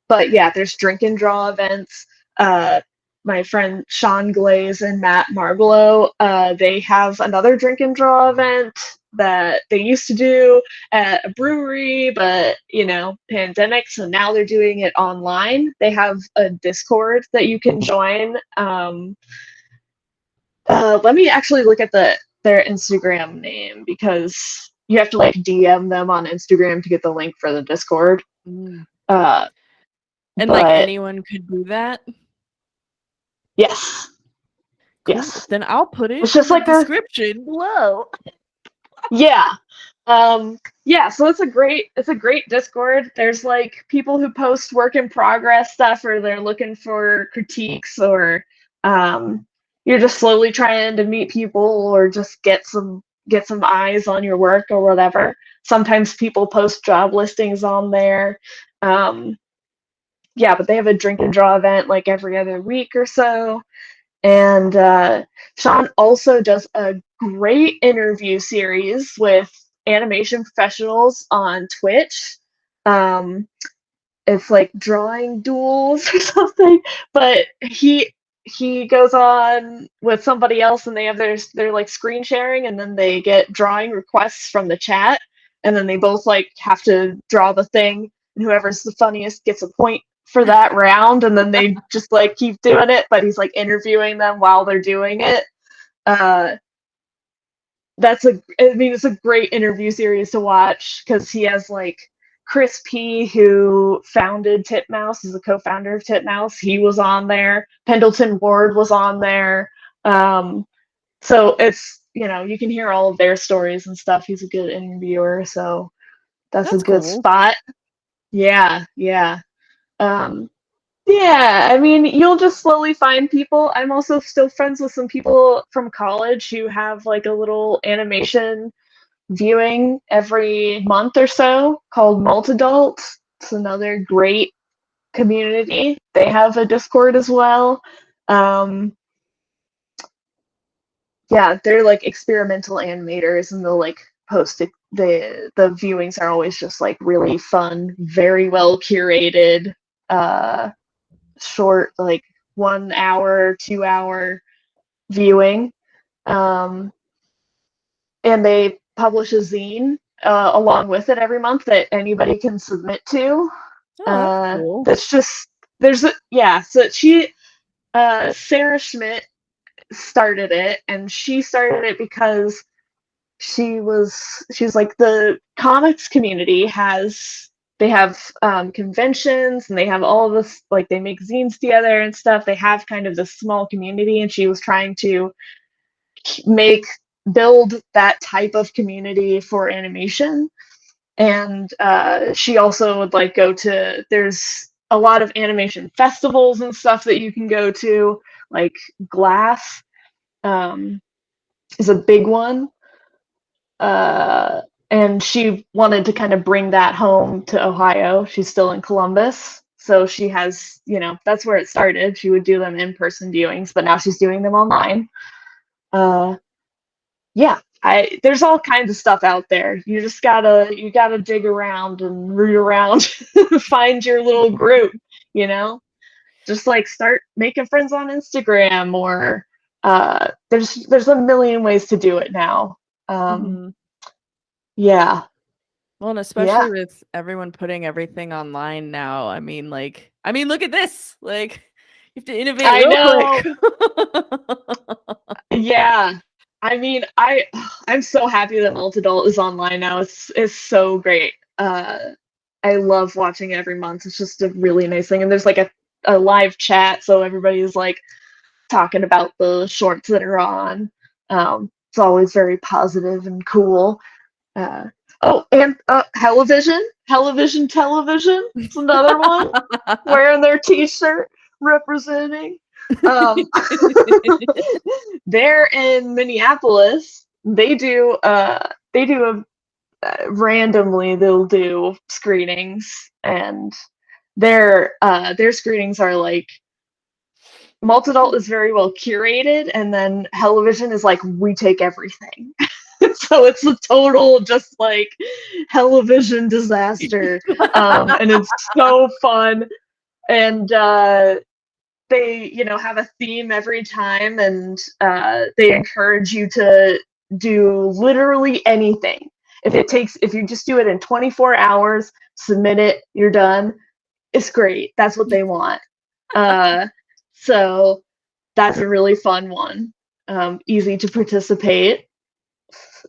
but yeah, there's drink and draw events. Uh, my friend Sean Glaze and Matt Margolo, they have another drink and draw event that they used to do at a brewery, but pandemic, so now they're doing it online. They have a Discord that you can join. Let me actually look at their Instagram name because you have to like DM them on Instagram to get the link for the Discord. Mm. Uh, And like but anyone could do that? yes, Cool. yes, Then I'll put it it's in just the like a description below. yeah. Yeah, so it's a great Discord. There's like people who post work in progress stuff, or they're looking for critiques, or um, you're just slowly trying to meet people or just get some eyes on your work or whatever. Sometimes people post job listings on there. Um, yeah, but they have a drink and draw event like every other week or so. And Sean also does a great interview series with animation professionals on Twitch. It's like drawing duels or something, but he goes on with somebody else and they have their like screen sharing, and then they get drawing requests from the chat, and then they both like have to draw the thing, and whoever's the funniest gets a point for that round, and then they just like keep doing it, but he's like interviewing them while they're doing it. uh it's a great interview series to watch because he has like Chris P, who founded Titmouse, is a co-founder of Titmouse. He was on there. Pendleton Ward was on there. So it's, you can hear all of their stories and stuff. He's a good interviewer, so that's a That's good cool. spot. Yeah, yeah. Um, yeah, I mean, you'll just slowly find people. I'm also still friends with some people from college who have like a little animation viewing every month or so called Multidult. It's another great community. They have a Discord as well. Um, yeah, they're like experimental animators, and they'll like post it. The viewings are always just like really fun, very well curated, short, like 1 hour, 2 hour viewing. Um, and they publish a zine along with it every month that anybody can submit to. Oh, that's cool. That's just so Sarah Schmidt started it, and she started it because she's like, the comics community they have conventions, and they have all of this, like they make zines together and stuff. They have kind of this small community, and she was trying to make build that type of community for animation. And she also would like go to, there's a lot of animation festivals and stuff that you can go to, like Glass is a big one. And she wanted to kind of bring that home to Ohio. She's still in Columbus, so she has, that's where it started. She would do them in person viewings, but now she's doing them online. Yeah, there's all kinds of stuff out there. You gotta dig around and root around, find your little group. You know, just like start making friends on Instagram, or there's a million ways to do it now. Yeah, Well, and yeah, especially with everyone putting everything online now. I mean, look at this. Like, you have to innovate I real know. quick. Yeah. I mean, I'm so happy that Alt Adult is online now. It's so great. I love watching it every month. It's just a really nice thing. And there's like a live chat, so everybody's like talking about the shorts that are on. It's always very positive and cool. Uh, and Hellivision Television. It's another one wearing their T-shirt representing. Um, they're in Minneapolis. Randomly they'll do screenings, and their screenings are like, Multidult is very well curated, and then Hellivision is like, we take everything. So it's a total just like Hellivision disaster, and it's so fun. And they have a theme every time, and they encourage you to do literally anything. If you just do it in 24 hours, submit it, you're done. It's great. That's what they want. So that's a really fun one. Easy to participate.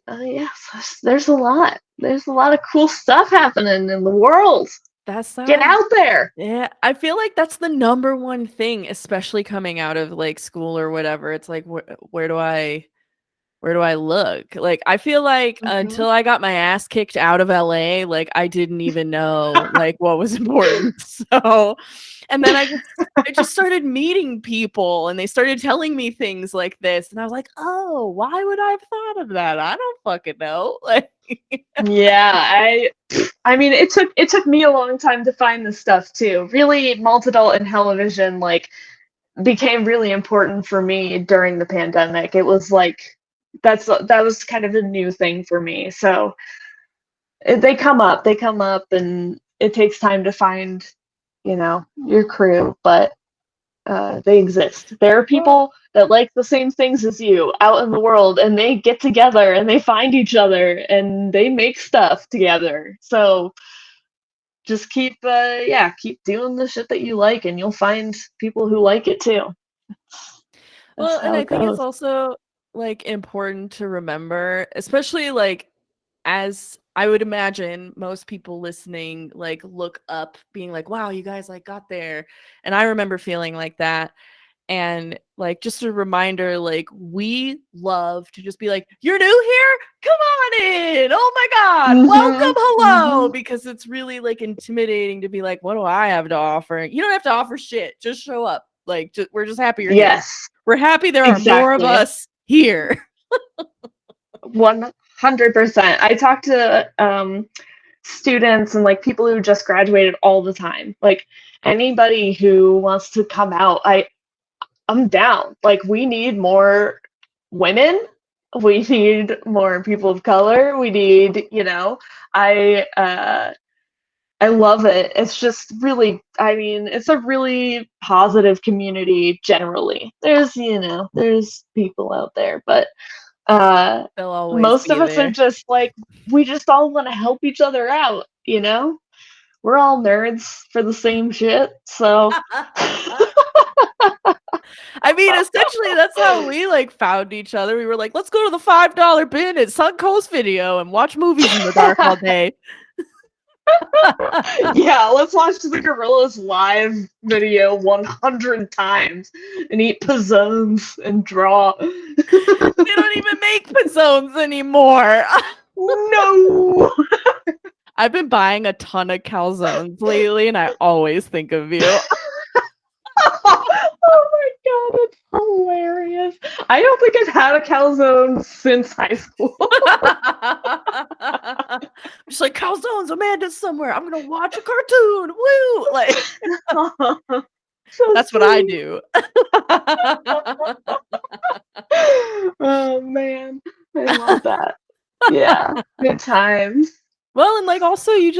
Yes, there's a lot. There's a lot of cool stuff happening in the world. Get out there. Yeah, I feel like that's the number one thing, especially coming out of like school or whatever. It's like, where do I look? Like, I feel like until I got my ass kicked out of LA, like I didn't even know like what was important. So, and then I just started meeting people, and they started telling me things like this, and I was like, oh, why would I have thought of that? I don't fucking know. Like, Yeah, I mean, it took me a long time to find this stuff too. Really, multi-adult and television like became really important for me during the pandemic. It was like that was kind of a new thing for me. So they come up, and it takes time to find, your crew, but they exist. There are Well, people that like the same things as you out in the world, and they get together and they find each other and they make stuff together. So just keep doing the shit that you like, and you'll find people who like it too. That's well, and how I it think it's goes. also like important to remember, especially like as I would imagine most people listening like look up being like, wow, you guys like got there. And I remember feeling like that. And like just a reminder, like we love to just be like, you're new here? Come on in. Oh my God. Welcome, Mhm. hello. Mhm. Because it's really like intimidating to be like, what do I have to offer? You don't have to offer shit. Just show up. Like we're just happy you're here. Yes, We're happy there are more of exactly. us here. 100%. I talk to students and like people who just graduated all the time. Like anybody who wants to come out, I'm down. Like we need more women. We need more people of color. We need, I love it. It's just really, I mean, it's a really positive community generally. There's people out there, but uh They'll always most of be us are there. just like we just all want to help each other out, you know? We're all nerds for the same shit, so I mean, essentially, that's how we like found each other. We were like, let's go to the $5 bin at Suncoast Video and watch movies in the dark all day. yeah, let's watch the Gorillas live video 100 times and eat pizzones and draw. They don't even make pizzones anymore. No. I've been buying a ton of calzones lately, and I always think of you. Oh my god, that's hilarious. I don't think I've had a calzone since high school. I'm just like, calzones, Amanda's somewhere. I'm gonna watch a cartoon. Woo! Like So that's what I sweet. do. Oh man, I love that. Yeah, good times. Well, and like also you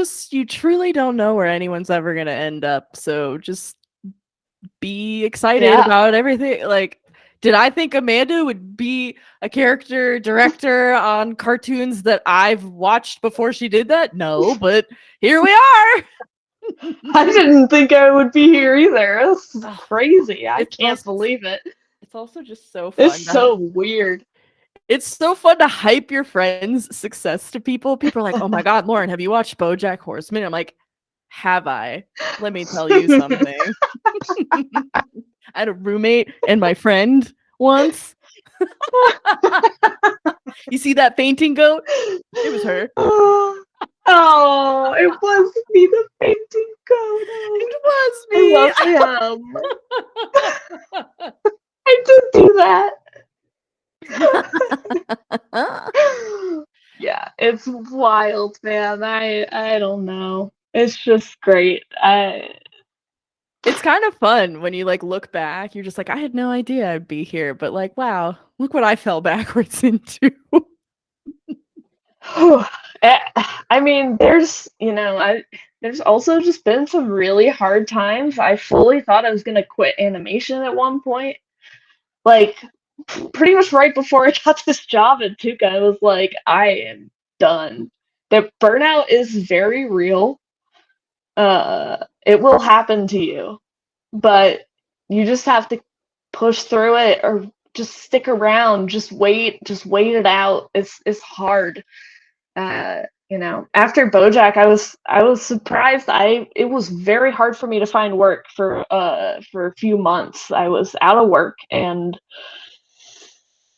truly don't know where anyone's ever gonna end up. So just be excited Yeah. about everything. Like, did I think Amanda would be a character director on cartoons that I've watched before she did that? No, but here we are. I didn't think I would be here either. This is Oh, crazy. I it's can't also believe it. it's also just so It's fun to so weird. it's so fun to hype your friends' success to people. People are like, "Oh my god, Lauren, have you watched BoJack Horseman?" I'm like, "Have I? Let me tell you something." I had a roommate and my friend once. You see that fainting goat? It was her. Oh, it was me, the fainting goat. Oh, It was I me. love him. I did do that. Yeah, it's wild, man. I don't know. It's just great. It's kind of fun when you like look back. You're just like, I had no idea I'd be here, but like, wow, look what I fell backwards into. Eh, I mean, there's also just been some really hard times. I fully thought I was gonna quit animation at one point. Like pretty much right before I got this job at Tuca, I was like, I am done. That burnout is very real. It will happen to you, but you just have to push through it or just stick around. Just wait it out. It's hard. After BoJack, I was surprised. It was very hard for me to find work for a few months. I was out of work and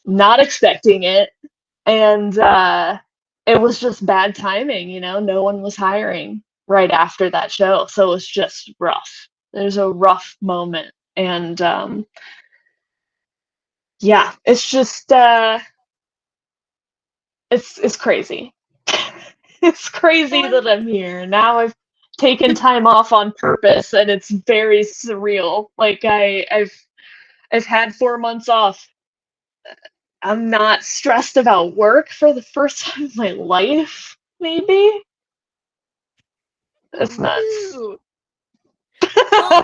not expecting it, and it was just bad timing. No one was hiring right after that show, so it was just rough. There's a rough moment, and yeah, it's just it's crazy. It's crazy that I'm here. Now I've taken time off on purpose, and it's very surreal. Like I've had 4 months off. I'm not stressed about work for the first time in my life, maybe. That's nuts. Woo! Well,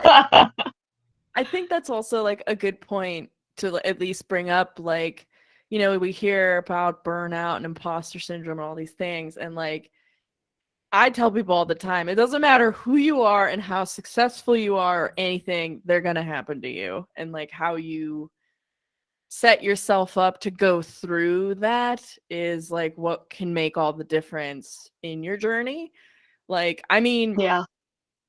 I think that's also like a good point to at least bring up, like, you know, we hear about burnout and imposter syndrome and all these things, and like I tell people all the time, it doesn't matter who you are and how successful you are or anything, they're going to happen to you. And like how you set yourself up to go through that is like what can make all the difference in your journey. Like, I mean, Yeah.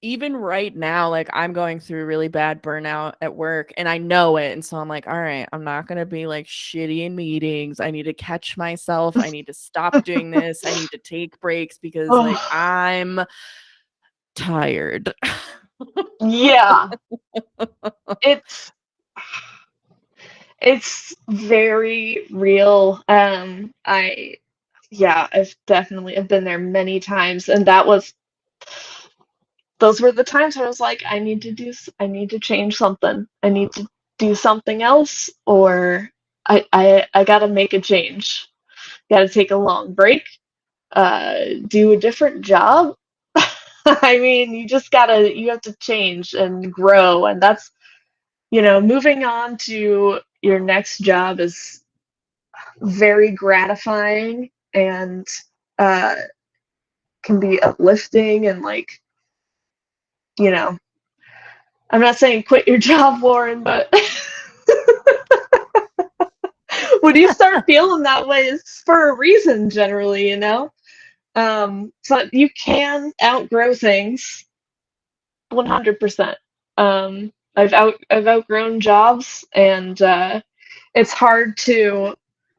even right now, like I'm going through really bad burnout at work and I know it. And so I'm like, all right, I'm not going to be like shitty in meetings. I need to catch myself. I need to stop doing this. I need to take breaks because like Oh, I'm tired. yeah. It's it's very real. I've been there many times, and those were the times where I was like, I need to change something. I need to do something else, or I gotta make a change. Gotta take a long break, do a different job. I mean, you have to change and grow, and that's, moving on to your next job is very gratifying and uh, can be uplifting and like, you know, I'm not saying quit your job, Lauren, but when you start feeling that way, it's for a reason generally, So you can outgrow things 100%. I've outgrown jobs, and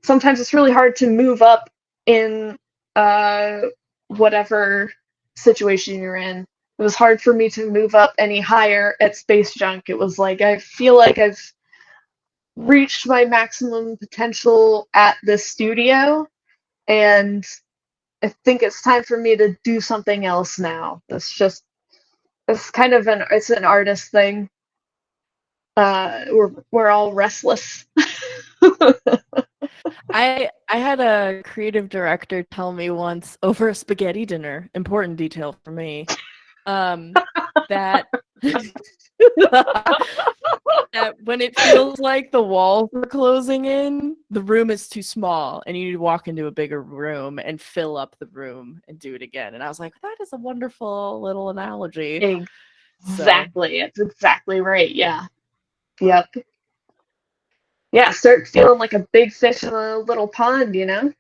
sometimes it's really hard to move up in uh, whatever situation you're in. It was hard for me to move up any higher at Space Junk. It was like I feel like I've reached my maximum potential at this studio, and I think it's time for me to do something else now. It's an artist thing. We're all restless. I had a creative director tell me once over a spaghetti dinner, important detail for me, that that when it feels like the walls are closing in, the room is too small and you need to walk into a bigger room and fill up the room and do it again. And I was like, that is a wonderful little analogy. So, Exactly. It's exactly right. Yeah. Yep. Yeah, start feeling like a big fish in a little pond, You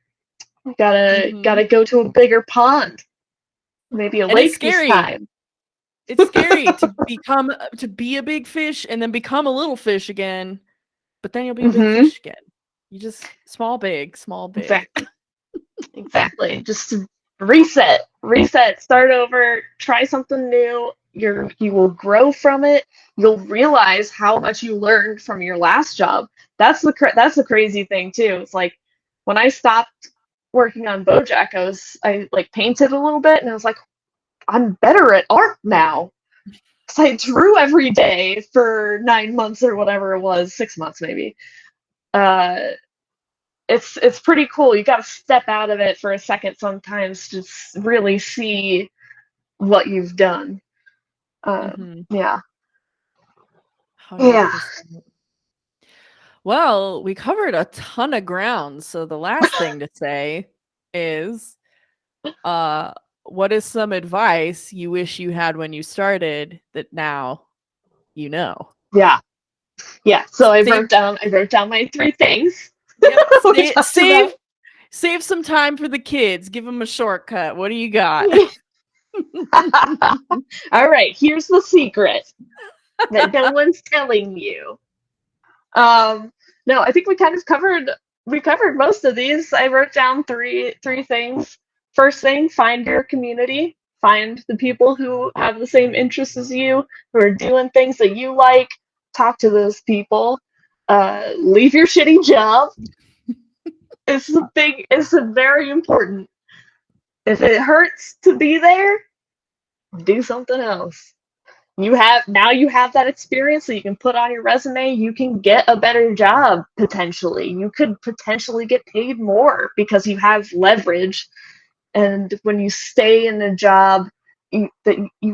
gotta mhm. go to a bigger pond. Maybe a And it's lake this scary. time. It's scary to be a big fish and then become a little fish again, but then you'll be a big Mm-hmm. fish again. You just small, big, small, big. Exactly. Exactly. Just to reset, start over, try something new. You will grow from it. You'll realize how much you learned from your last job. That's the crazy thing too. It's like when I stopped working on BoJack, I like painted a little bit, and I was like, I'm better at art now. So I drew every day for 9 months or whatever it was, 6 months maybe. Uh, it's pretty cool. You got to step out of it for a second sometimes to really see what you've done. Mhm. Yeah, yeah, 100%. Well, we covered a ton of ground, so the last thing to say is, uh, what is some advice you wish you had when you started that now you know? yeah, yeah. So Save I wrote down my three things Yep, we talked about. save some time for the kids, give them a shortcut. What do you got? All right, here's the secret that no one's telling you. Um, no, I think we covered most of these. I wrote down three things. First thing, find your community. Find the people who have the same interests as you, who are doing things that you like. Talk to those people. Leave your shitty job. It's very important. If it hurts to be there, do something else. You have that experience that you can put on your resume. You can get a better job potentially. You could potentially get paid more because you have leverage. And when you stay in a job, you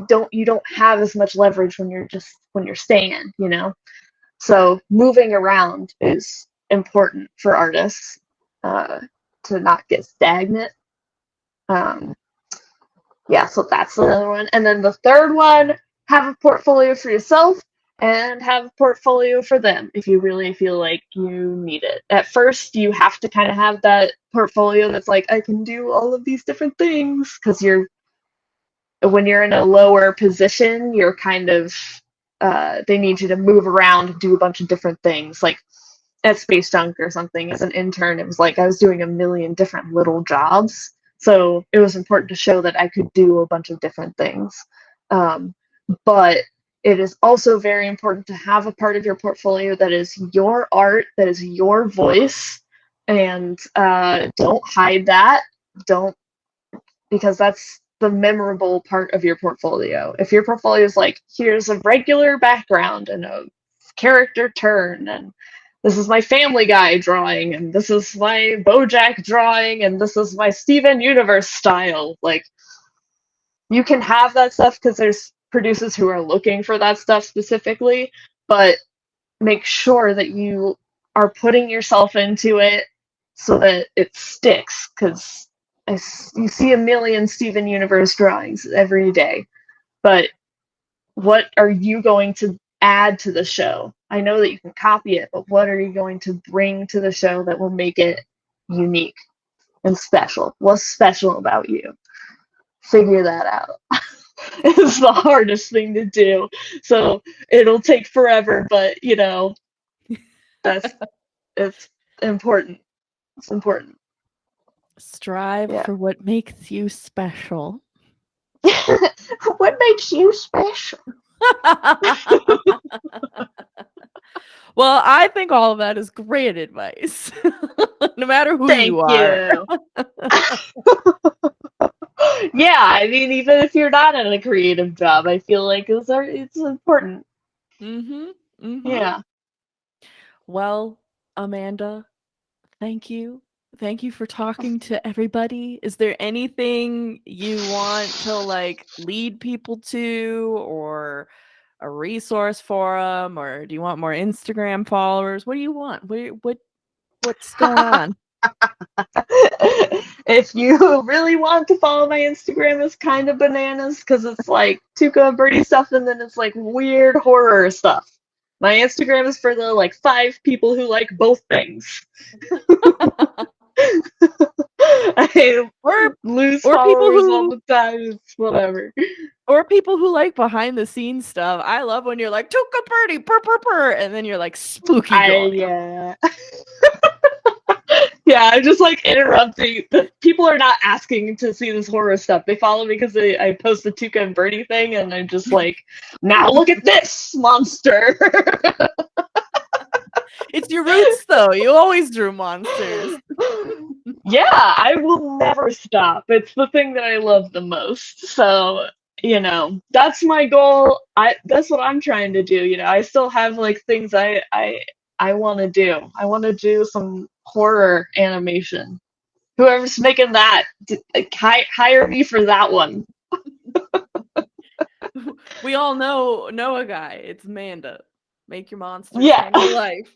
don't have as much leverage when you're staying, you know. So moving around is important for artists, to not get stagnant. Um, yeah, so that's another one. And then the third one, have a portfolio for yourself and have a portfolio for them if you really feel like you need it. At first, you have to kind of have that portfolio that's like, I can do all of these different things, because when you're in a lower position, you're kind of, they need you to move around and do a bunch of different things. Like at Space Junk or something, as an intern, it was like I was doing a million different little jobs. So it was important to show that I could do a bunch of different things. But it is also very important to have a part of your portfolio that is your art, that is your voice, and don't hide that. Don't, because that's the memorable part of your portfolio. If your portfolio is like, here's a regular background and a character turn, and this is my Family Guy drawing, and this is my BoJack drawing, and this is my Steven Universe style, like, you can have that stuff because there's producers who are looking for that stuff specifically, but make sure that you are putting yourself into it so that it sticks, because you see a million Steven Universe drawings every day, but what are you going to add to the show? I know that you can copy it, but what are you going to bring to the show that will make it unique and special? What's special about you? Figure that out. It's the hardest thing to do, so it'll take forever, but you know, that's it's important. It's important. Strive Yeah. for what makes you special. What makes you special? Well, I think all of that is great advice, no matter who Thank you are. you. Yeah, I mean, even if you're not in a creative job, I feel like it's important. Mm-hmm. Mm-hmm. Yeah. Well, Amanda, thank you. Thank you for talking to everybody. Is there anything you want to like lead people to, or a resource forum, or do you want more Instagram followers? What do you want? What's going on? If you really want to follow my Instagram, it's kind of bananas because it's like Tuca and Bertie stuff, and then it's like weird horror stuff. My Instagram is for the like 5 people who like both things. I lose or people followers all who the time. It's whatever. or people who like behind the scenes stuff. I love when you're like Tuca Birdie, purr purr purr, and then you're like spooky going. Yeah, I'm just like interrupting. People are not asking to see this horror stuff. They follow me because I post the Tuca and Bertie thing, and I'm just like, now look at this monster. It's your roots, though. You always drew monsters. Yeah, I will never stop. It's the thing that I love the most. So, you know, that's my goal. That's what I'm trying to do. You know, I still have like things I want to do. I want to do some horror animation. Whoever's making that, hire me for that one. We all know a guy. It's Amanda. Make your monsters Yeah. come to life.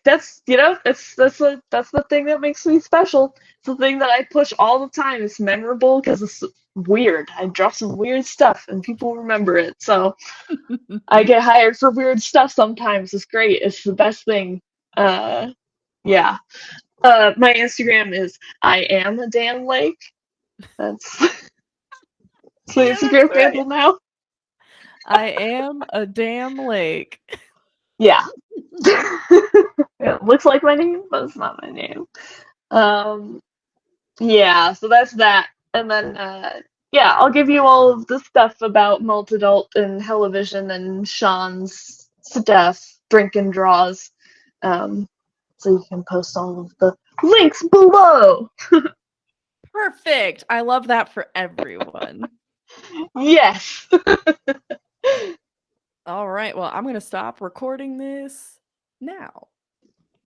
That's the thing that makes me special. It's the thing that I push all the time. It's memorable because it's weird. I draw some weird stuff and people remember it. So I get hired for weird stuff sometimes. It's great. It's the best thing. Yeah. My Instagram is I am a damn lake. That's my Instagram handle now. I am a damn lake. Yeah. It looks like my name, but it's not my name. Yeah, so that's that. And then yeah, I'll give you all of the stuff about Multidult and Television and Sean's stuff, drink and draws. So you can post all of the links below. Perfect. I love that for everyone. Yes. All right. Well, I'm going to stop recording this now.